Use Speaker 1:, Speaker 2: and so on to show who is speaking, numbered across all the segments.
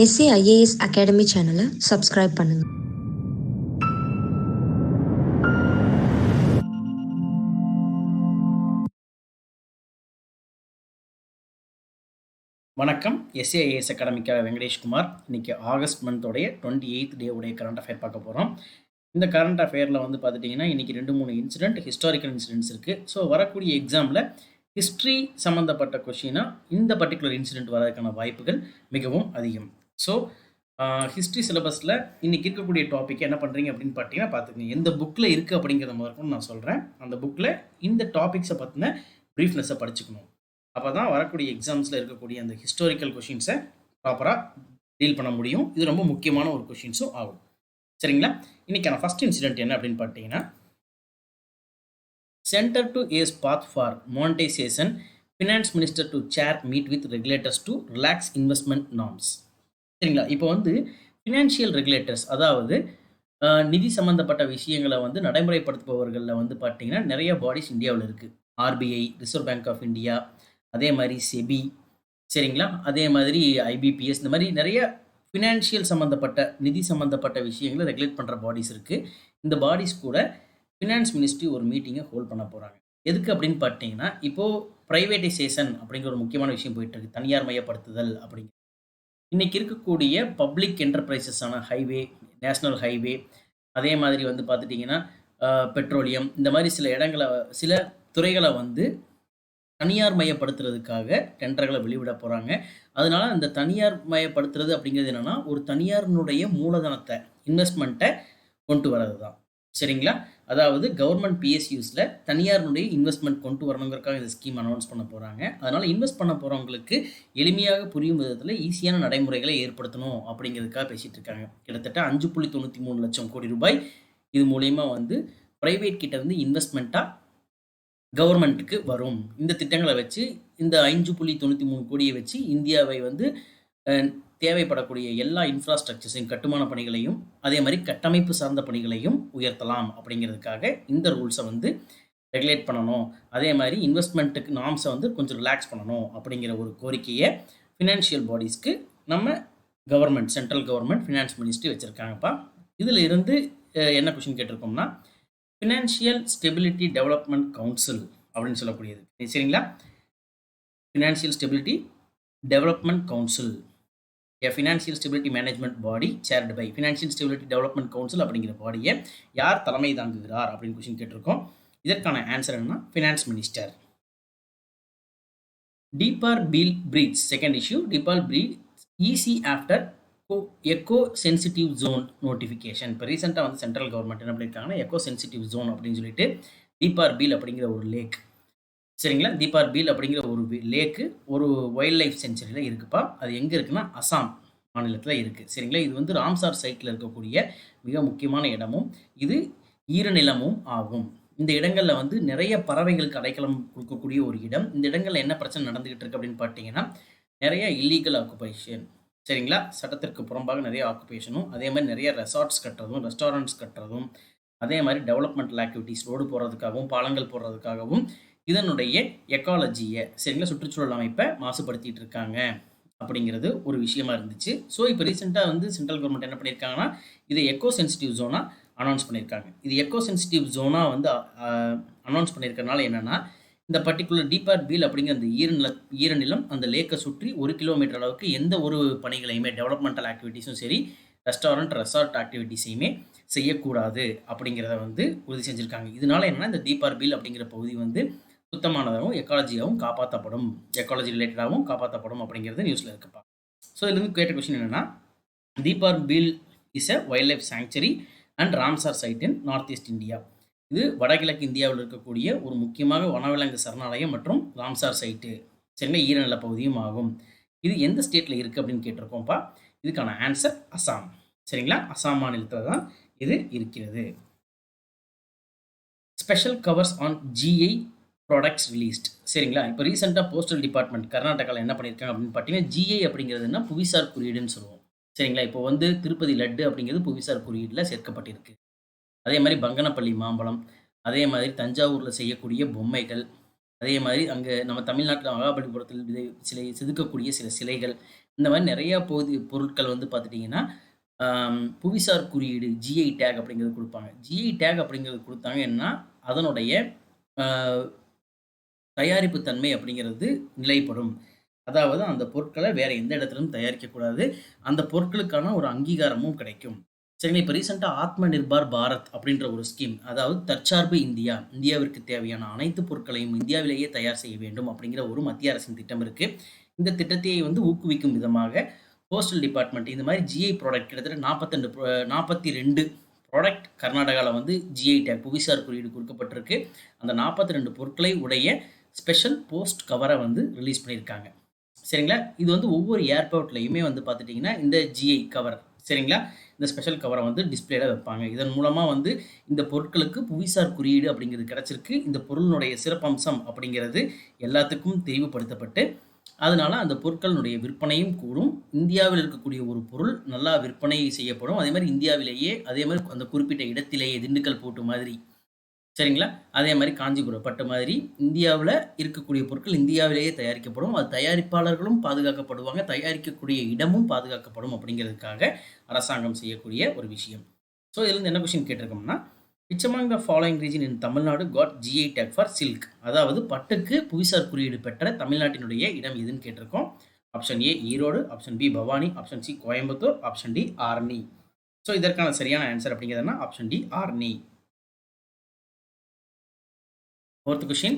Speaker 1: SAIAS academy சேனலை subscribe பண்ணுங்க.
Speaker 2: வணக்கம். SAIAS அகாடமிக்காக வெங்கடேஷ்குமார். இன்னைக்கு ஆகஸ்ட் மந்தோடைய 28th டே உடைய கரண்ட் அஃபேர் பார்க்க போகிறோம். இந்த கரண்ட் அஃபேரில் வந்து பார்த்துட்டிங்கன்னா இன்றைக்கி 2-3 இன்சிடென்ட் ஹிஸ்டாரிக்கல் இன்சிடென்ட்ஸ் இருக்குது. ஸோ வரக்கூடிய எக்ஸாமில் ஹிஸ்ட்ரி சம்மந்தப்பட்ட கொஷினாக இந்த பர்டிகுலர் இன்சிடென்ட் வரதுக்கான வாய்ப்புகள் மிகவும் அதிகம். ஸோ ஹிஸ்ட்ரி சிலபஸில் இன்றைக்கி இருக்கக்கூடிய டாபிக் என்ன பண்ணுறீங்க அப்படின்னு பார்த்தீங்கன்னா பார்த்துக்கங்க. எந்த புக்கில் இருக்குது அப்படிங்கிறத முதற்கொண்டு நான் சொல்கிறேன். அந்த புக்கில் இந்த டாபிக்ஸை பற்றின ப்ரீஃப்னஸை படிச்சுக்கணும். அப்போ தான் வரக்கூடிய எக்ஸாம்ஸில் இருக்கக்கூடிய அந்த ஹிஸ்டாரிக்கல் கொஷின்ஸை ப்ராப்பராக டீல் பண்ண முடியும். இது ரொம்ப முக்கியமான ஒரு கொஷின்ஸும் ஆகும். சரிங்களா? இன்றைக்கான ஃபஸ்ட் இன்சிடென்ட் என்ன அப்படின்னு பார்த்தீங்கன்னா, centre to ease path for monetisation, finance minister to chair meet with regulators to relax investment norms. சரிங்களா? இப்போ வந்து ஃபினான்ஷியல் ரெகுலேட்டர்ஸ், அதாவது நிதி சம்மந்தப்பட்ட விஷயங்களை வந்து நடைமுறைப்படுத்துபவர்களில் வந்து பார்த்தீங்கன்னா நிறைய பாடிஸ் இந்தியாவில் இருக்குது. RBI, Reserve Bank of India, அதே மாதிரி செபி, சரிங்களா, அதே மாதிரி ஐபிபிஎஸ், இந்த மாதிரி நிறைய ஃபினான்ஷியல் சம்மந்தப்பட்ட நிதி சம்மந்தப்பட்ட விஷயங்களை ரெகுலேட் பண்ணுற பாடிஸ் இருக்குது. இந்த பாடிஸ் கூட ஃபினான்ஸ் மினிஸ்ட்ரி ஒரு மீட்டிங்கை ஹோல்ட் பண்ண போகிறாங்க. எதுக்கு அப்படின்னு பார்த்தீங்கன்னா, இப்போது ப்ரைவேட்டைசேஷன் அப்படிங்கிற ஒரு முக்கியமான விஷயம் போயிட்டுருக்கு, தனியார் மயப்படுத்துதல் அப்படிங்கிற. இன்றைக்கி இருக்கக்கூடிய பப்ளிக் என்டர்பிரைசஸான ஹைவே, நேஷ்னல் ஹைவே, அதே மாதிரி வந்து பார்த்துட்டிங்கன்னா பெட்ரோலியம், இந்த மாதிரி சில இடங்களை, சில துறைகளை வந்து தனியார் மயப்படுத்துறதுக்காக டெண்டர்களை வெளிவிட போகிறாங்க. அதனால அந்த தனியார் மயப்படுத்துறது அப்படிங்கிறது என்னென்னா, ஒரு தனியாரினுடைய மூலதனத்தை, இன்வெஸ்ட்மெண்ட்டை கொண்டு வர்றது தான். சரிங்களா? அதாவது கவர்மெண்ட் பிஎஸ்யூஸில் தனியாருடைய இன்வெஸ்ட்மெண்ட் கொண்டு வரணுங்கிறதுக்காக இந்த ஸ்கீம் அனௌன்ஸ் பண்ண போகிறாங்க. அதனால் இன்வெஸ்ட் பண்ண போகிறவங்களுக்கு எளிமையாக புரியும் விதத்தில் ஈஸியான நடைமுறைகளை ஏற்படுத்தணும் அப்படிங்கிறதுக்காக பேசிகிட்டு இருக்காங்க. கிட்டத்தட்ட 5.93 லட்சம் கோடி ரூபாய் இது மூலயமா வந்து ப்ரைவேட் கிட்ட இருந்து இன்வெஸ்ட்மெண்ட்டாக கவர்மெண்ட்டுக்கு வரும். இந்த திட்டங்களை வச்சு, இந்த 5.93 கோடியை வச்சு இந்தியாவை வந்து தேவைப்படக்கூடிய எல்லா இன்ஃப்ராஸ்ட்ரக்சர்ஸையும், கட்டுமான பணிகளையும், அதே மாதிரி கட்டமைப்பு சார்ந்த பணிகளையும் உயர்த்தலாம் அப்படிங்கிறதுக்காக இந்த ரூல்ஸை வந்து ரெகுலேட் பண்ணணும். அதே மாதிரி இன்வெஸ்ட்மெண்ட்டுக்கு நார்ம்ஸை வந்து கொஞ்சம் ரிலாக்ஸ் பண்ணணும் அப்படிங்கிற ஒரு கோரிக்கையை ஃபினான்ஷியல் பாடிஸ்க்கு நம்ம government, central government finance ministry வச்சுருக்காங்கப்பா. இதில் இருந்து என்ன கொஷின் கேட்டிருக்கோம்னா, ஃபினான்ஷியல் ஸ்டெபிலிட்டி டெவலப்மெண்ட் கவுன்சில் அப்படின்னு சொல்லக்கூடியது. சரிங்களா? Financial stability development council, a financial stability management body chaired by financial stability development council அப்படிங்கிற பாடியை யார் தலைமை தாங்குகிறார் அப்படின்னு கொஸ்டின் கேட்டிருக்கோம். இதற்கான ஆன்சர் என்ன? Finance minister. Deepor Beel breach, second issue, Deepor breach easy after eco sensitive zone notification. இப்போ ரீசெண்டாக வந்து சென்ட்ரல் கவர்மெண்ட் என்ன பண்ணியிருக்காங்கன்னா, எக்கோ சென்சிட்டிவ் ஜோன் அப்படின்னு சொல்லிட்டு தீபார் பீல் அப்படிங்கிற ஒரு லேக், சரிங்களா, தீபார் பீல் அப்படிங்கிற ஒரு லேக்கு ஒரு வைல்ட் லைஃப் சென்ச்சுரியில் இருக்குப்பா. அது எங்கே இருக்குன்னா அசாம் மாநிலத்தில் இருக்குது. சரிங்களா? இது வந்து ராம்சார் சைட்டில் இருக்கக்கூடிய மிக முக்கியமான இடமும் இது ஈரநிலமும் ஆகும். இந்த இடங்களில் வந்து நிறைய பறவைகளுக்கு அடைக்கலம் கொடுக்கக்கூடிய ஒரு இடம். இந்த இடங்களில் என்ன பிரச்சனை நடந்துகிட்டு இருக்கு அப்படின்னு பார்த்தீங்கன்னா, நிறைய இல்லீகல் ஆக்குபேஷன், சரிங்களா, சட்டத்திற்கு புறம்பாக நிறைய ஆக்குபேஷனும், அதே மாதிரி நிறைய ரெசார்ட்ஸ் கட்டுறதும், ரெஸ்டாரண்ட்ஸ் கட்டுறதும், அதே மாதிரி டெவலப்மெண்டல் ஆக்டிவிட்டீஸ், ரோடு போடுறதுக்காகவும் பாலங்கள் போடுறதுக்காகவும் இதனுடைய எக்காலஜியை, சரிங்களா, சுற்றுச்சூழல் அமைப்பை மாசுபடுத்திட்டு இருக்காங்க அப்படிங்கிறது ஒரு விஷயமா இருந்துச்சு. ஸோ இப்போ ரீசெண்டாக வந்து சென்ட்ரல் கவர்மெண்ட் என்ன பண்ணியிருக்காங்கன்னா, இதை எக்கோ சென்சிட்டிவ் ஜோனாக அனௌன்ஸ் பண்ணியிருக்காங்க. இது எக்கோ சென்சிட்டிவ் ஜோனாக வந்து அனௌன்ஸ் பண்ணியிருக்கனால என்னென்னா, இந்த பர்டிகுலர் டீப்பார் பீல் அப்படிங்கிற அந்த ஈரநிலம் அந்த லேக்கை சுற்றி 1 கிலோமீட்டர் அளவுக்கு எந்த ஒரு பணிகளையுமே, டெவலப்மெண்டல் ஆக்டிவிட்டீஸும் சரி, ரெஸ்டாரண்ட், ரெசார்ட் ஆக்டிவிட்டீஸையுமே செய்யக்கூடாது அப்படிங்கிறத வந்து உறுதி செஞ்சுருக்காங்க. இதனால என்னென்னா, இந்த தீபார் பீல் அப்படிங்கிற பகுதி வந்து சுத்தமானதாகவும் எக்காலஜியாகவும் காப்பாற்றப்படும், எக்காலஜி ரிலேட்டடாகவும் காப்பாற்றப்படும் அப்படிங்கிறது நியூஸில் இருக்குப்பா. ஸோ இதுலேருந்து கேட்ட கொஸ்டின் என்னென்னா, Deepor Beel is a wildlife sanctuary and Ramsar site in north east India. இது வடகிழக்கு இந்தியாவில் இருக்கக்கூடிய ஒரு முக்கியமாக வனவிலங்கு சரணாலயம் மற்றும் ராம்சார் சைட்டு, சரிங்களா, ஈரநில பகுதியும் ஆகும். இது எந்த ஸ்டேட்டில் இருக்குது அப்படின்னு கேட்டிருக்கோம்ப்பா. இதுக்கான ஆன்சர் அசாம். சரிங்களா? அசாம் மாநிலத்தில் தான் இது இருக்கிறது. Special covers on GI products released. சரிங்களா? இப்போ ரீசெண்டாக போஸ்டல் டிபார்ட்மெண்ட் கர்நாடகாவில் என்ன பண்ணியிருக்காங்க அப்படின்னு பார்த்தீங்கன்னா, ஜிஐ அப்படிங்கிறதுனா புவிசார் குறியீடுன்னு சொல்லுவோம். சரிங்களா? இப்போ வந்து திருப்பதி லட்டு அப்படிங்கிறது புவிசார் குறியீடில் சேர்க்கப்பட்டிருக்கு. அதே மாதிரி பங்கனப்பள்ளி மாம்பழம், அதே மாதிரி தஞ்சாவூரில் செய்யக்கூடிய பொம்மைகள், அதே மாதிரி அங்கே நம்ம தமிழ்நாட்டில் மகாபலிபுரத்தில் செதுக்கக்கூடிய சில சிலைகள், இந்த மாதிரி நிறையா பொருட்கள் வந்து பார்த்துட்டிங்கன்னா புவிசார் குறியீடு ஜிஐ டேக் அப்படிங்கிறது கொடுப்பாங்க. ஜிஐ டேக் அப்படிங்கிறது கொடுத்தாங்கன்னா அதனுடைய தயாரிப்பு தன்மை அப்படிங்கிறது நிலைப்படும். அதாவது அந்த பொருட்களை வேற எந்த இடத்துலயும் தயாரிக்கக்கூடாது. அந்த பொருட்களுக்கான ஒரு அங்கீகாரமும் கிடைக்கும். சரிங்க. இப்போ ரீசெண்டா ஆத்ம நிர்பார் பாரத் அப்படின்ற ஒரு ஸ்கீம், அதாவது தற்சார்பு இந்தியா, இந்தியாவிற்கு தேவையான அனைத்து பொருட்களையும் இந்தியாவிலேயே தயார் செய்ய வேண்டும் அப்படிங்கிற ஒரு மத்திய அரசின் திட்டம் இருக்கு. இந்த திட்டத்தை வந்து ஊக்குவிக்கும் விதமாக போஸ்டல் டிபார்ட்மெண்ட் இந்த மாதிரி ஜிஐ ப்ராடக்ட் கிட்டத்தட்ட 42 ப்ராடக்ட் கர்நாடகாவில் வந்து ஜிஐ டேக் புவிசார் குறியீடு கொடுக்கப்பட்டிருக்கு. அந்த 42 பொருட்களை உடைய ஸ்பெஷல் போஸ்ட் கவரை வந்து ரிலீஸ் பண்ணியிருக்காங்க. சரிங்களா. இது வந்து ஒவ்வொரு ஏர்போர்ட்லையுமே வந்து பார்த்துட்டிங்கன்னா இந்த ஜிஐ கவர், சரிங்களா, இந்த ஸ்பெஷல் கவரை வந்து டிஸ்பிளேல வைப்பாங்க. இதன் மூலமாக வந்து இந்த பொருட்களுக்கு புவிசார் குறியீடு அப்படிங்கிறது கிடச்சிருக்கு. இந்த பொருளினுடைய சிறப்பம்சம் அப்படிங்கிறது எல்லாத்துக்கும் தெளிவுபடுத்தப்பட்டு அதனால அந்த பொருட்களினுடைய விற்பனையும் கூடும். இந்தியாவில் இருக்கக்கூடிய ஒரு பொருள் நல்லா விற்பனை செய்யப்படும். அதே மாதிரி இந்தியாவிலேயே அதே மாதிரி அந்த குறிப்பிட்ட இடத்திலேயே திண்டுக்கல் பூட்டு மாதிரி, சரிங்களா, அதே மாதிரி காஞ்சிபுரம் பட்டு மாதிரி இந்தியாவில் இருக்கக்கூடிய பொருட்கள் இந்தியாவிலேயே தயாரிக்கப்படும். அது தயாரிப்பாளர்களும் பாதுகாக்கப்படுவாங்க, தயாரிக்கக்கூடிய இடமும் பாதுகாக்கப்படும் அப்படிங்கிறதுக்காக அரசாங்கம் செய்யக்கூடிய ஒரு விஷயம். ஸோ இதுலேருந்து என்ன கொஸ்டின் கேட்டிருக்கோம்னா, which among the following region in Tamil Nadu got GI tag for silk, அதாவது பட்டுக்கு புவிசார் குறியீடு பெற்ற தமிழ்நாட்டினுடைய இடம் எதுன்னு கேட்டிருக்கோம். Option A Erode, option B Bhavani, option C Coimbatore, option D Arni. So இதற்கான சரியான ஆன்சர் அப்படிங்கிறதுனா option D Arni. Fourth question,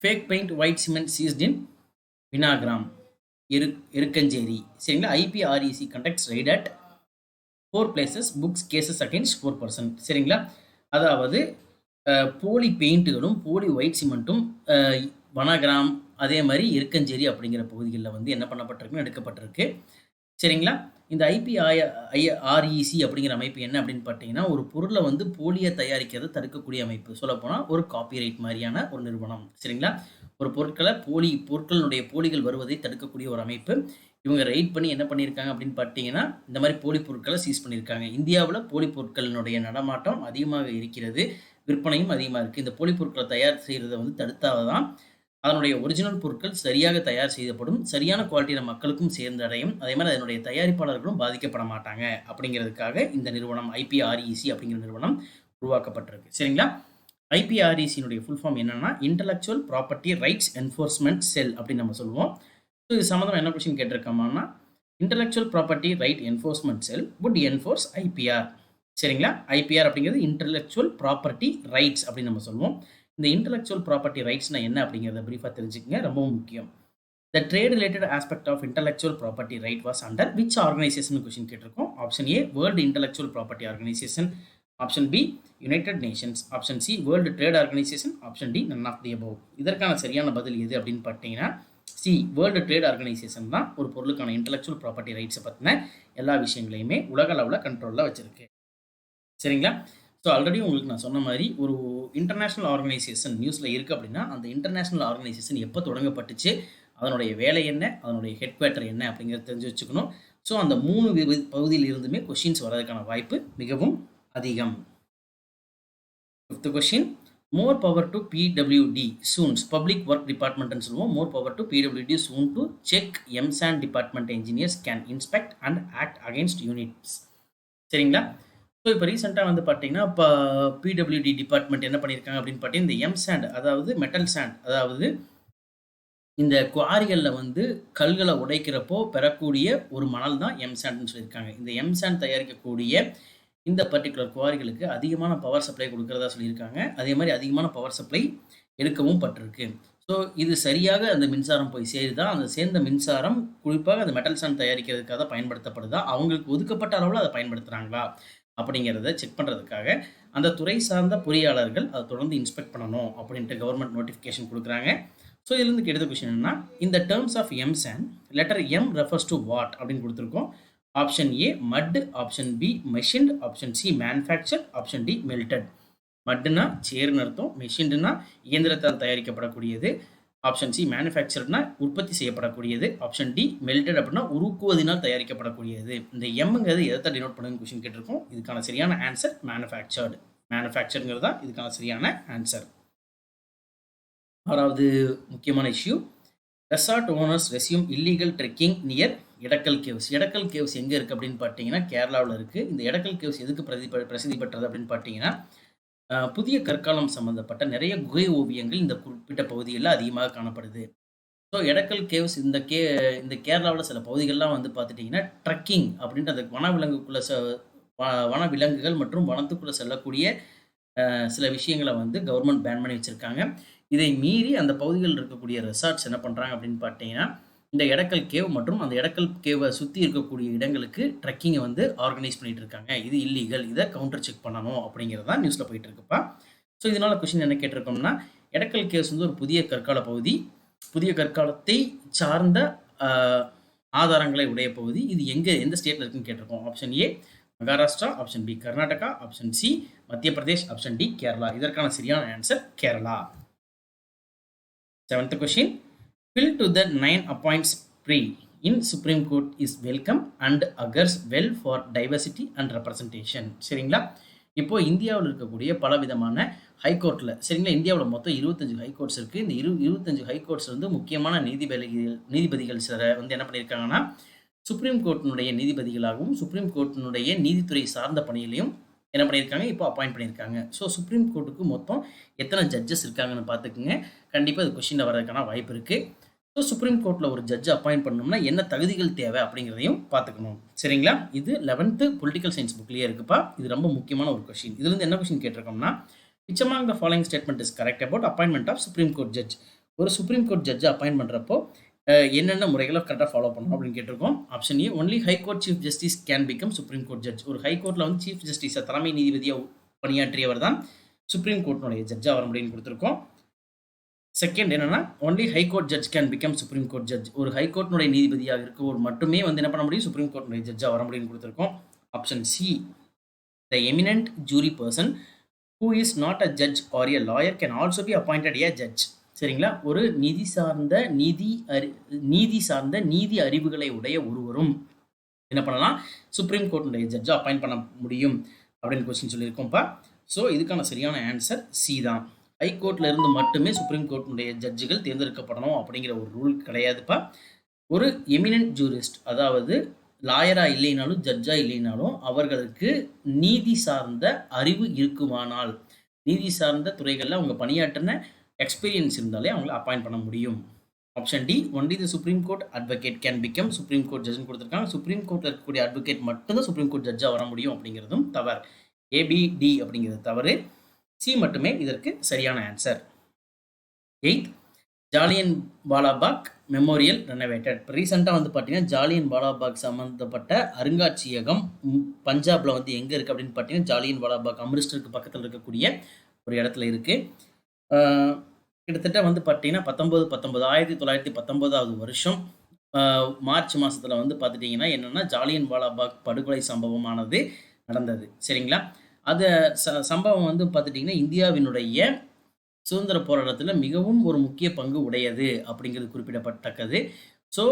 Speaker 2: fake paint white cement seized in Vinagram, Irukkancheri. சரிங்களா. IPREC conducts raid at 4 places, books cases against 4 person. சரிங்களா. அதாவது போலி பெயிண்ட்டுகளும் போலி white சிமெண்ட்டும் வனகிராம் அதே மாதிரி இருக்கஞ்சேரி அப்படிங்கிற பகுதிகளில் வந்து என்ன பண்ணப்பட்டிருக்குன்னு எடுக்கப்பட்டிருக்கு. சரிங்களா. இந்த IPREC அப்படிங்கிற அமைப்பு என்ன அப்படின்னு பார்த்தீங்கன்னா, ஒரு பொருளை வந்து போலியை தயாரிக்கிறதை தடுக்கக்கூடிய அமைப்பு. சொல்லப்போனால் ஒரு காப்பிரைட் மாதிரியான ஒரு நிறுவனம். சரிங்களா. ஒரு பொருட்களுடைய போலிகள் வருவதை தடுக்கக்கூடிய ஒரு அமைப்பு. இவங்க ரைட் பண்ணி என்ன பண்ணியிருக்காங்க அப்படின்னு பார்த்தீங்கன்னா, இந்த மாதிரி போலி பொருட்களை சீஸ் பண்ணியிருக்காங்க. இந்தியாவில் போலி பொருட்களினுடைய நடமாட்டம் அதிகமாக இருக்கிறது, விற்பனையும் அதிகமாக இருக்குது. இந்த போலி பொருட்களை தயார் செய்கிறத வந்து தடுத்தால்தான் அதனுடைய ஒரிஜினல் பொருட்கள் சரியாக தயார் செய்யப்படும், சரியான குவாலிட்டியில் மக்களுக்கும் சேர்ந்தடையும், அதே மாதிரி அதனுடைய தயாரிப்பாளர்களும் பாதிக்கப்பட மாட்டாங்க அப்படிங்கிறதுக்காக இந்த நிறுவனம் IPREC அப்படிங்கிற நிறுவனம் உருவாக்கப்பட்டிருக்கு. சரிங்களா. IPREC ஃபுல் ஃபார்ம் என்னன்னா, intellectual property rights enforcement cell அப்படின்னு நம்ம சொல்லுவோம். ஸோ இது சம்மந்தமாக என்ன கொஸ்டின் கேட்டிருக்கோம்னா, intellectual property right enforcement cell would enforce IPR. சரிங்களா. IPR அப்படிங்கிறது இன்டலெக்சுவல் ப்ராப்பர்ட்டி ரைட்ஸ் அப்படின்னு நம்ம சொல்லுவோம். இந்த இன்டலெக்சுவல் ப்ராப்பர்ட்டி ரைட்ஸ்னா என்ன அப்படிங்கிறத பிரீஃபாக தெரிஞ்சுக்கங்க, ரொம்பவும் முக்கியம். The trade related aspect of intellectual property right was under which organisation question கேட்டிருக்கோம். Option A world intellectual property organisation, option B united nations, option C world trade organisation, option D none of the above. இதற்கான சரியான பதில் எது அப்படின்னு பார்த்தீங்கன்னா C world trade organisation தான் ஒரு பொருளுக்கான இன்டலெக்சுவல் ப்ராப்பர்ட்டி ரைட்ஸை பற்றின எல்லா விஷயங்களையுமே உலக அளவில் கண்ட்ரோலில் வச்சிருக்கு. சரிங்களா. ஸோ ஆல்ரெடி உங்களுக்கு நான் சொன்ன மாதிரி ஒரு இன்டர்நேஷ்னல் ஆர்கனைசேஷன் நியூஸில் இருக்குது அப்படின்னா, அந்த இன்டர்நேஷ்னல் ஆர்கனைசேஷன் எப்போ தொடங்கப்பட்டுச்சு, அதனுடைய வேலை என்ன, அதனுடைய ஹெட் குவார்ட்டர் என்ன அப்படிங்கிறத தெரிஞ்சு வச்சுக்கணும். ஸோ அந்த 3 பகுதியில் இருந்துமே கொஷின்ஸ் வர்றதுக்கான வாய்ப்பு மிகவும் அதிகம். 5th question, more power to PWD soon, public work டிபார்ட்மெண்ட்னு சொல்லுவோம். More power to PWD soon to check M sand department engineers can inspect and act against units. சரிங்களா. ஸோ இப்போ ரீசெண்டாக வந்து பார்த்தீங்கன்னா, இப்போ PWD டிபார்ட்மெண்ட் என்ன பண்ணியிருக்காங்க அப்படின்னு பார்த்தீங்கன்னா, இந்த எம்சாண்ட் அதாவது மெட்டல் சாண்ட், அதாவது இந்த குவாரிகளில் வந்து கல்களை உடைக்கிறப்போ பெறக்கூடிய ஒரு மணல் தான் எம்சாண்ட்னு சொல்லியிருக்காங்க. இந்த எம்சாண்ட் தயாரிக்கக்கூடிய இந்த பர்டிகுலர் குவாரிகளுக்கு அதிகமான பவர் சப்ளை கொடுக்கறதா சொல்லியிருக்காங்க. அதே மாதிரி அதிகமான பவர் சப்ளை எடுக்கவும் பட்டிருக்கு. ஸோ இது சரியாக அந்த மின்சாரம் போய் சேருதா, அந்த சேர்ந்த மின்சாரம் குறிப்பாக அந்த மெட்டல் சாண்ட் தயாரிக்கிறதுக்காக பயன்படுத்தப்படுதா, அவங்களுக்கு ஒதுக்கப்பட்ட அளவில் அதை பயன்படுத்துகிறாங்களா அப்படிங்கிறத செக் பண்ணுறதுக்காக அந்த துறை சார்ந்த பொறியாளர்கள் அதை தொடர்ந்து இன்ஸ்பெக்ட் பண்ணணும் அப்படின்ட்டு கவர்மெண்ட் நோட்டிஃபிகேஷன் கொடுக்குறாங்க. ஸோ இதுலேருந்து கெடுத்த கொஸ்டின் என்னன்னா, இந்த terms of M sand letter M refers to what அப்படின்னு கொடுத்துருக்கோம். Option A mud, option B machined, option C manufacture, option D melted. மட்னா சேர்னு அர்த்தம், மெஷின்டுனா இயந்திரத்தால் தயாரிக்கப்படக்கூடியது, ஆப்ஷன் சி மேனுஃபேக்சர்னா உற்பத்தி செய்யப்படக்கூடியது, ஆப்ஷன் டி மெல்டட் அப்படின்னா உருக்குவதினால் தயாரிக்கப்படக்கூடியது. இந்த எம்ங்கிறது எதை டினோட் பண்ணுன்னு கொஸ்டின் கேட்டிருக்கோம். இதுக்கான சரியான ஆன்சர் மேனுஃபேக்சர்டு. மேனுஃபேக்சருங்கிறது தான் இதுக்கான சரியான ஆன்சர். 6வது முக்கியமான issue, resort owners resume illegal trekking near Edakkal caves. Edakkal caves எங்கே இருக்குது அப்படின்னு பார்த்தீங்கன்னா கேரளாவில் இருக்குது. இந்த எடக்கல் கேவ்ஸ் எதுக்கு பிரசித்தி பெற்றது அப்படின்னு பார்த்தீங்கன்னா, புதிய கற்காலம் சம்மந்தப்பட்ட நிறைய குகை ஓவியங்கள் இந்த குறிப்பிட்ட பகுதிகளில் அதிகமாக காணப்படுது. ஸோ எடக்கல் கேவ்ஸ் இந்த கேரளாவில் சில பகுதிகள்லாம் வந்து பார்த்துட்டிங்கன்னா ட்ரக்கிங் அப்படின்ற அந்த வனவிலங்குகள் மற்றும் வனத்துக்குள்ளே செல்லக்கூடிய சில விஷயங்களை வந்து கவர்மெண்ட் பேன் பண்ணி வச்சுருக்காங்க. இதை மீறி அந்த பகுதிகளில் இருக்கக்கூடிய ரெசார்ட்ஸ் என்ன பண்ணுறாங்க அப்படின்னு பார்த்தீங்கன்னா, இந்த எடக்கல் கேவ் மற்றும் அந்த எடக்கல் கேவை சுற்றி இருக்கக்கூடிய இடங்களுக்கு ட்ரெக்கிங்கை வந்து ஆர்கனைஸ் பண்ணிட்டு இருக்காங்க. இது இல்லீகல், இதை கவுண்டர் செக் பண்ணணும் அப்படிங்கிறது தான் நியூஸில் போயிட்டு இருக்குப்பா. ஸோ இதனால் கொஸ்டின் என்ன கேட்டிருக்கோம்னா, எடக்கல் கேவ்ஸ் வந்து ஒரு புதிய கற்கால பகுதி, புதிய கற்காலத்தை சார்ந்த ஆதாரங்களை உடைய பகுதி. இது எந்த ஸ்டேட்டில் இருக்குன்னு கேட்டிருக்கோம். Option A Maharashtra, option B Karnataka, option C Madhya Pradesh, option D Kerala. இதற்கான சரியான answer Kerala. 7th question, fill to the 9 appoints pre in Supreme Court is welcome and augurs well for diversity and representation. சரிங்களா? இப்போ இந்தியாவில் இருக்கக்கூடிய பல விதமான ஹைகோர்ட்டில், சரிங்களா, இந்தியாவில் மொத்தம் 25 ஹைகோர்ட்ஸ் இருக்குது. இந்த 25 ஹைகோர்ட்ஸ் வந்து முக்கியமான நீதிபதிகள் சிலரை வந்து என்ன பண்ணியிருக்காங்கன்னா, சுப்ரீம் கோர்ட்டினுடைய நீதிபதிகளாகவும் சுப்ரீம் கோர்ட்டினுடைய நீதித்துறை சார்ந்த பணியிலையும் என்ன பண்ணியிருக்காங்க, இப்போ அப்பாயிண்ட் பண்ணியிருக்காங்க. ஸோ சுப்ரீம் கோர்ட்டுக்கு மொத்தம் எத்தனை ஜட்ஜஸ் இருக்காங்கன்னு பார்த்துக்குங்க. கண்டிப்பாக அது கொஸ்டினில் வர்றதுக்கான வாய்ப்பு இருக்குது. ஸோ சுப்ரீம் கோர்ட்டில் ஒரு ஜட்ஜை அப்பாயிண்ட் பண்ணணும்னா என்ன தகுதிகள் தேவை அப்படிங்கிறதையும் பார்த்துக்கணும். சரிங்களா? இது 11th பொலிட்டிக்கல் சயின்ஸ் புக்லேயே இருக்குப்பா. இது ரொம்ப முக்கியமான ஒரு கொஸ்டின். இதுலேருந்து என்ன question கேட்டிருக்கோம்னா, which among the following statement is correct about appointment of Supreme Court judge? ஒரு சுப்ரீம் கோர்ட் ஜட்ஜை அப்பாயிண்ட் பண்ணுறப்போ என்னென்ன முறைகளை கரெக்டாக ஃபாலோ பண்ணணும் அப்படின்னு கேட்டிருக்கோம். Option A, only high court chief justice can become supreme court judge. ஒரு ஹைகோர்ட்டில் வந்து சீஃப் ஜஸ்டிஸை தலைமை நீதிபதியாக பணியாற்றியவர் தான் சுப்ரீம் கோர்ட்டினுடைய ஜட்ஜாக வர முடியும்னு கொடுத்துருக்கோம். செகண்ட் என்னன்னா, only high court judge can become supreme court judge. ஒரு ஹைகோர்ட்டினுடைய நீதிபதியாக இருக்கவர் மட்டுமே வந்து என்ன பண்ண முடியும், சுப்ரீம் கோர்ட்டினுடைய ஜட்ஜாக வர முடியும்னு கொடுத்துருக்கோம். Option C, the eminent jury person who is not a judge or a lawyer can also be appointed a judge. சரிங்களா? ஒரு நீதி சார்ந்த நீதி அறிவுகளை உடைய ஒருவரும் என்ன பண்ணலாம், சுப்ரீம் கோர்ட்டுடைய ஜட்ஜை அப்பாயிண்ட் பண்ண முடியும் அப்படின்னு கொஸ்டின் சொல்லியிருக்கோம்ப்பா. ஸோ இதுக்கான சரியான ஆன்சர் சி தான். ஹைகோர்ட்ல இருந்து மட்டுமே சுப்ரீம் கோர்ட்டுடைய ஜட்ஜுகள் தேர்ந்தெடுக்கப்படணும் அப்படிங்கிற ஒரு ரூல் கிடையாதுப்பா. ஒரு எமினன்ட் ஜூரிஸ்ட், அதாவது லாயரா இல்லைனாலும் ஜட்ஜா இல்லைனாலும் அவர்களுக்கு நீதி சார்ந்த அறிவு இருக்குமானால், நீதி சார்ந்த துறைகளில் அவங்க பணியாற்றின எக்ஸ்பீரியன்ஸ் இருந்தாலே அவங்கள அப்பாயிண்ட் பண்ண முடியும். Option D, only the supreme court advocate can become supreme court ஜட்ஜ்னு கொடுத்துருக்காங்க. சுப்ரீம் கோர்ட்டில் இருக்கக்கூடிய அட்வொகேட் மட்டும்தான் சுப்ரீம் கோர்ட் ஜட்ஜாக வர முடியும் அப்படிங்கிறதும் தவறு. ஏபிடி அப்படிங்கிறது தவறு. சி மட்டுமே இதற்கு சரியான ஆன்சர். 8th, ஜாலியன் வாலாபாக் மெமோரியல் ரெனோவேட்டட். இப்போ ரீசெண்டாக வந்து பார்த்தீங்கன்னா ஜாலியன் வாலாபாக் சம்மந்தப்பட்ட அருங்காட்சியகம் பஞ்சாபில் வந்து எங்கே இருக்குது அப்படின்னு பார்த்தீங்கன்னா, ஜாலியன் வாலாபாக் அம்ரிஸ்டருக்கு பக்கத்தில் இருக்கக்கூடிய ஒரு இடத்துல இருக்குது. கிட்டத்தட்ட வந்து பார்த்தீங்கன்னா 1919 வருஷம் மார்ச் மாதத்தில் வந்து பார்த்துட்டிங்கன்னா என்னென்னா ஜாலியன் வாலாபாக் படுகொலை சம்பவமானது நடந்தது. சரிங்களா? அது சம்பவம் வந்து பார்த்துட்டிங்கன்னா இந்தியாவினுடைய சுதந்திர போராட்டத்தில் மிகவும் ஒரு முக்கிய பங்கு உடையது அப்படிங்கிறது குறிப்பிடப்பட்டக்கது. ஸோ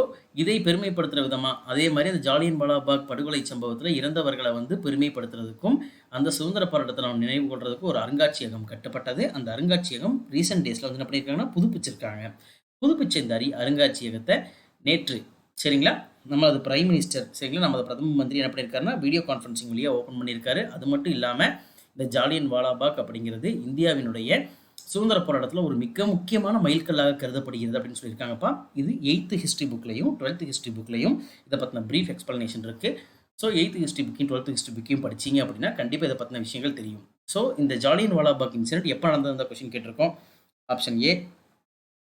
Speaker 2: இதை பெருமைப்படுத்துகிற விதமாக, அதே மாதிரி அந்த ஜாலியன் வாலாபாக் படுகொலை சம்பவத்தில் இறந்தவர்களை வந்து பெருமைப்படுத்துறதுக்கும் அந்த சுதந்திர போராட்டத்தில் நம்ம நினைவு கொள்றதுக்கும் ஒரு அருங்காட்சியகம் கட்டப்பட்டது. அந்த அருங்காட்சியகம் ரீசெண்ட் டேஸில் வந்து என்ன பண்ணியிருக்காங்கன்னா புதுப்பிச்சிருக்காங்க. புதுப்பிச்ச இந்த அருங்காட்சியகத்தை நேற்று, சரிங்களா, நம்ம அது பிரைம் மினிஸ்டர், சரிங்களா, நம்ம பிரதம மந்திரி என்ன பண்ணியிருக்காருன்னா வீடியோ கான்ஃபரன்சிங் வழியாக ஓப்பன் பண்ணியிருக்காரு. அது மட்டும் இல்லாமல் இந்த ஜாலியன் வாலாபாக் அப்படிங்கிறது இந்தியாவினுடைய சுதந்திர போராட்டத்தில் ஒரு மிக முக்கியமான மைல்கல்லாக கருதப்படுகிறது அப்படின்னு சொல்லியிருக்காங்கப்பா. இது 8th ஹிஸ்ட்ரி புக்லையும் 12th ஹிஸ்ட்ரி புக்லையும் இதை பற்றின ப்ரீஃப் எக்ஸ்பிளனேஷன் இருக்குது. ஸோ 8th ஹிஸ்ட்ரி புக்கையும் 12th ஹிஸ்ட்ரி புக்கையும் படிச்சிங்க அப்படின்னா கண்டிப்பாக இதை பற்றின விஷயங்கள் தெரியும். ஸோ இந்த ஜாலியன் வாலாபாக் இன்சிடென்ட் எப்போ நடந்தது கொஸ்டின் கேட்டிருக்கோம். Option A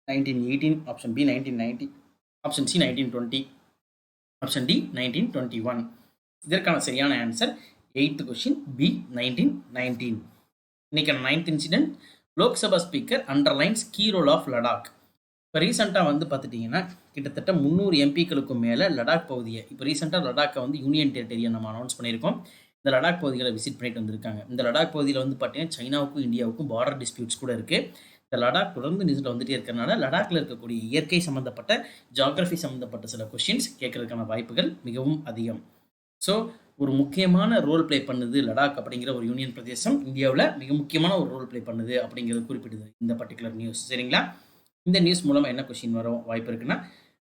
Speaker 2: 1918, option B 1990, option C 1920, option D 1921. இதற்கான சரியான ஆன்சர் 8th கொஸ்டின் பி 1919. இன்னைக்கான 9th incident, Lok Sabha speaker underlines key role of Ladakh. இப்போ ரீசெண்டாக வந்து பார்த்துட்டிங்கன்னா கிட்டத்தட்ட 300 எம்பிக்களுக்கும் மேலே லடாக் பகுதியை, இப்போ ரீசெண்டாக லடாக்கை வந்து யூனியன் டெரிட்டரியை நம்ம அனௌன்ஸ் பண்ணியிருக்கோம். இந்த லடாக் பகுதிகளை விசிட் பண்ணிட்டு வந்திருக்காங்க. இந்த லடாக் பகுதியில் வந்து பார்த்தீங்கன்னா சைனாவுக்கும் இந்தியாவுக்கும் பார்டர் டிஸ்பியூட்ஸ் கூட இருக்குது. இந்த லடாக் தொடர்ந்து நியூஸில் வந்துட்டே இருக்கிறனால லடாக்கில் இருக்கக்கூடிய இயற்கை சம்மந்தப்பட்ட, ஜியாகிரஃபி சம்மந்தப்பட்ட சில கொஸ்டின்ஸ் கேட்கறதுக்கான வாய்ப்புகள் மிகவும் அதிகம். ஸோ ஒரு முக்கியமான ரோல் ப்ளே பண்ணுது லடாக் அப்படிங்கிற ஒரு யூனியன் பிரதேசம் இந்தியாவில் மிக முக்கியமான ஒரு ரோல் ப்ளே பண்ணுது அப்படிங்கிறது குறிப்பிடுது இந்த பர்டிகுலர் நியூஸ். சரிங்களா? இந்த நியூஸ் மூலமாக என்ன கொஸ்டின் வரும் வாய்ப்பு இருக்குன்னா,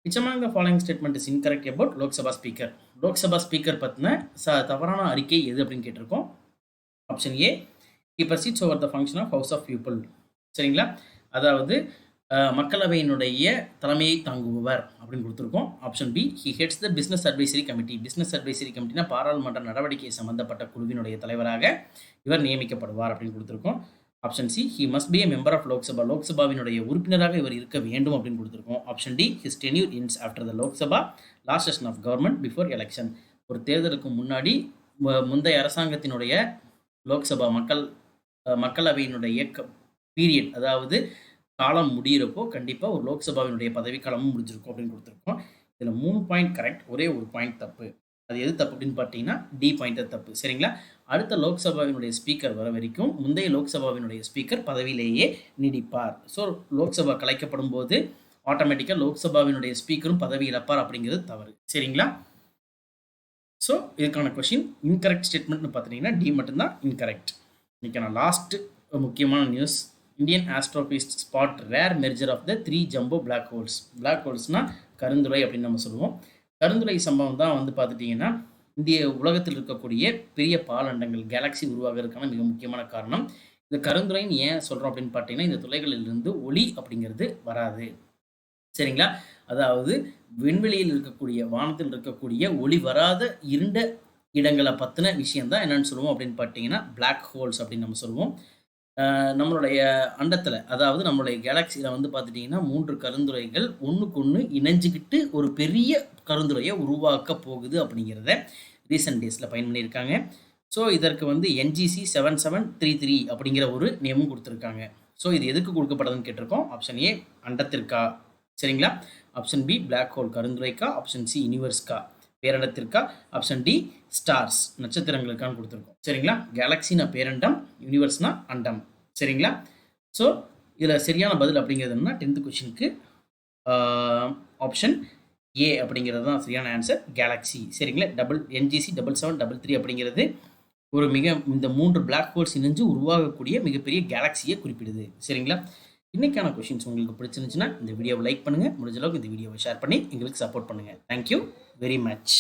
Speaker 2: which among the following statement is incorrect about Lok Sabha speaker. Lok Sabha speaker பற்றின தவறான அறிக்கை எது அப்படின்னு கேட்டிருக்கோம். Option A, he presides over the function of house of people. சரிங்களா? அதாவது மக்களவையினுடைய தலைமையை தாங்குபவர் அப்படின்னு கொடுத்துருக்கோம். Option B, he heads the business advisory committee. Business advisory கமிட்டினா பாராளுமன்ற நடவடிக்கை சம்பந்தப்பட்ட குழுவினுடைய தலைவராக இவர் நியமிக்கப்படுவார் அப்படின்னு கொடுத்துருக்கோம். Option C, he must be a member of Lok Sabha. லோக்சபாவினுடைய உறுப்பினராக இவர் இருக்க வேண்டும் அப்படின்னு கொடுத்துருக்கோம். Option D, his tenure ends after the Lok Sabha last session of government before election. ஒரு தேர்தலுக்கு முன்னாடி முந்தைய அரசாங்கத்தினுடைய லோக்சபா மக்களவையினுடைய பீரியட், அதாவது காலம் முடிகிறப்போ கண்டிப்பாக ஒரு லோக்சபாவினுடைய பதவிக்காலமும் முடிஞ்சிருக்கும் அப்படின்னு கொடுத்துருக்கோம். இதில் 3 பாயிண்ட் கரெக்ட், ஒரே ஒரு பாயிண்ட் தப்பு. அது எது தப்பு அப்படின்னு பார்த்தீங்கன்னா டி பாயிண்ட் தப்பு. சரிங்களா? அடுத்த லோக்சபாவினுடைய ஸ்பீக்கர் வர வரைக்கும் முந்தைய லோக்சபாவினுடைய ஸ்பீக்கர் பதவியிலேயே நீடிப்பார். ஸோ லோக்சபா கலைக்கப்படும் போது ஆட்டோமேட்டிக்காக லோக்சபாவினுடைய ஸ்பீக்கரும் பதவி இழப்பார் அப்படிங்கிறது தவறு. சரிங்களா? ஸோ இதுக்கான கொஷின் இன்கரெக்ட் ஸ்டேட்மெண்ட்னு பார்த்துட்டிங்கன்னா டி மட்டும்தான் இன்கரெக்ட். இன்னைக்கான லாஸ்ட் முக்கியமான news, Indian astrophysicists spot rare merger of the 3 jumbo black holes. Black ஹோல்ஸ்னால் கருந்துளை அப்படின்னு நம்ம சொல்லுவோம். கருந்துளை சம்பவம் தான் வந்து பார்த்துட்டிங்கன்னா இந்திய உலகத்தில் இருக்கக்கூடிய பெரிய பாலண்டங்கள் கேலக்ஸி உருவாகிறதுக்கான மிக முக்கியமான காரணம். இந்த கருந்துளைன்னு ஏன் சொல்கிறோம் அப்படின்னு பார்த்தீங்கன்னா, இந்த துளைகளிலிருந்து ஒளி அப்படிங்கிறது வராது. சரிங்களா? அதாவது விண்வெளியில் இருக்கக்கூடிய வானத்தில் இருக்கக்கூடிய ஒளி வராத இருண்ட இடங்களை பற்றின விஷயம் தான் என்னென்னு சொல்லுவோம் அப்படின்னு பார்த்தீங்கன்னா பிளாக் ஹோல்ஸ் அப்படின்னு நம்ம சொல்லுவோம். நம்மளுடைய அண்டத்தில், அதாவது நம்மளுடைய கேலக்சியில் வந்து பார்த்துட்டிங்கன்னா 3 கருந்துளைகள் ஒன்றுக்கு ஒன்று இணைஞ்சிக்கிட்டு ஒரு பெரிய கருந்துளையை உருவாக்க போகுது அப்படிங்கிறத ரீசெண்ட் டேஸில் பயன் பண்ணியிருக்காங்க. ஸோ இதற்கு வந்து NGC 7733 அப்படிங்கிற ஒரு நேமும் கொடுத்துருக்காங்க. ஸோ இது எதுக்கு கொடுக்கப்பட்டதுன்னு கேட்டிருக்கோம். ஆப்ஷன் ஏ அண்டத்திற்கா. சரிங்களா? ஆப்ஷன் பி பிளாக் ஹோல் கருந்துளைக்கா. ஆப்ஷன் சி யூனிவர்ஸ்கா பேரண்டத்திற்கா. ஆப்ஷன் டி ஸ்டார்ஸ் நட்சத்திரங்களுக்கான்னு கொடுத்துருக்கோம். சரிங்களா? கேலக்சினா பேரண்டம், யூனிவர்ஸ்னா அண்டம். சரிங்களா? ஸோ இதில் சரியான பதில் அப்படிங்கிறது என்ன, 10th கொஷினுக்கு ஆப்ஷன் ஏ அப்படிங்கிறது தான் சரியான ஆன்சர், கேலக்சி. சரிங்களா? NGC 7733 அப்படிங்கிறது இந்த 3 பிளாக் ஹோல்ஸ் இணைஞ்சு உருவாகக்கூடிய மிகப்பெரிய கேலக்சியை குறிப்பிடுது. சரிங்களா? இன்னைக்கான கொஷின்ஸ் உங்களுக்கு பிடிச்சிருந்துச்சுன்னா இந்த வீடியோவை லைக் பண்ணுங்கள், முடிஞ்ச அளவுக்கு இந்த வீடியோவை ஷேர் பண்ணி எங்களுக்கு சப்போர்ட் பண்ணுங்கள். Thank you very much.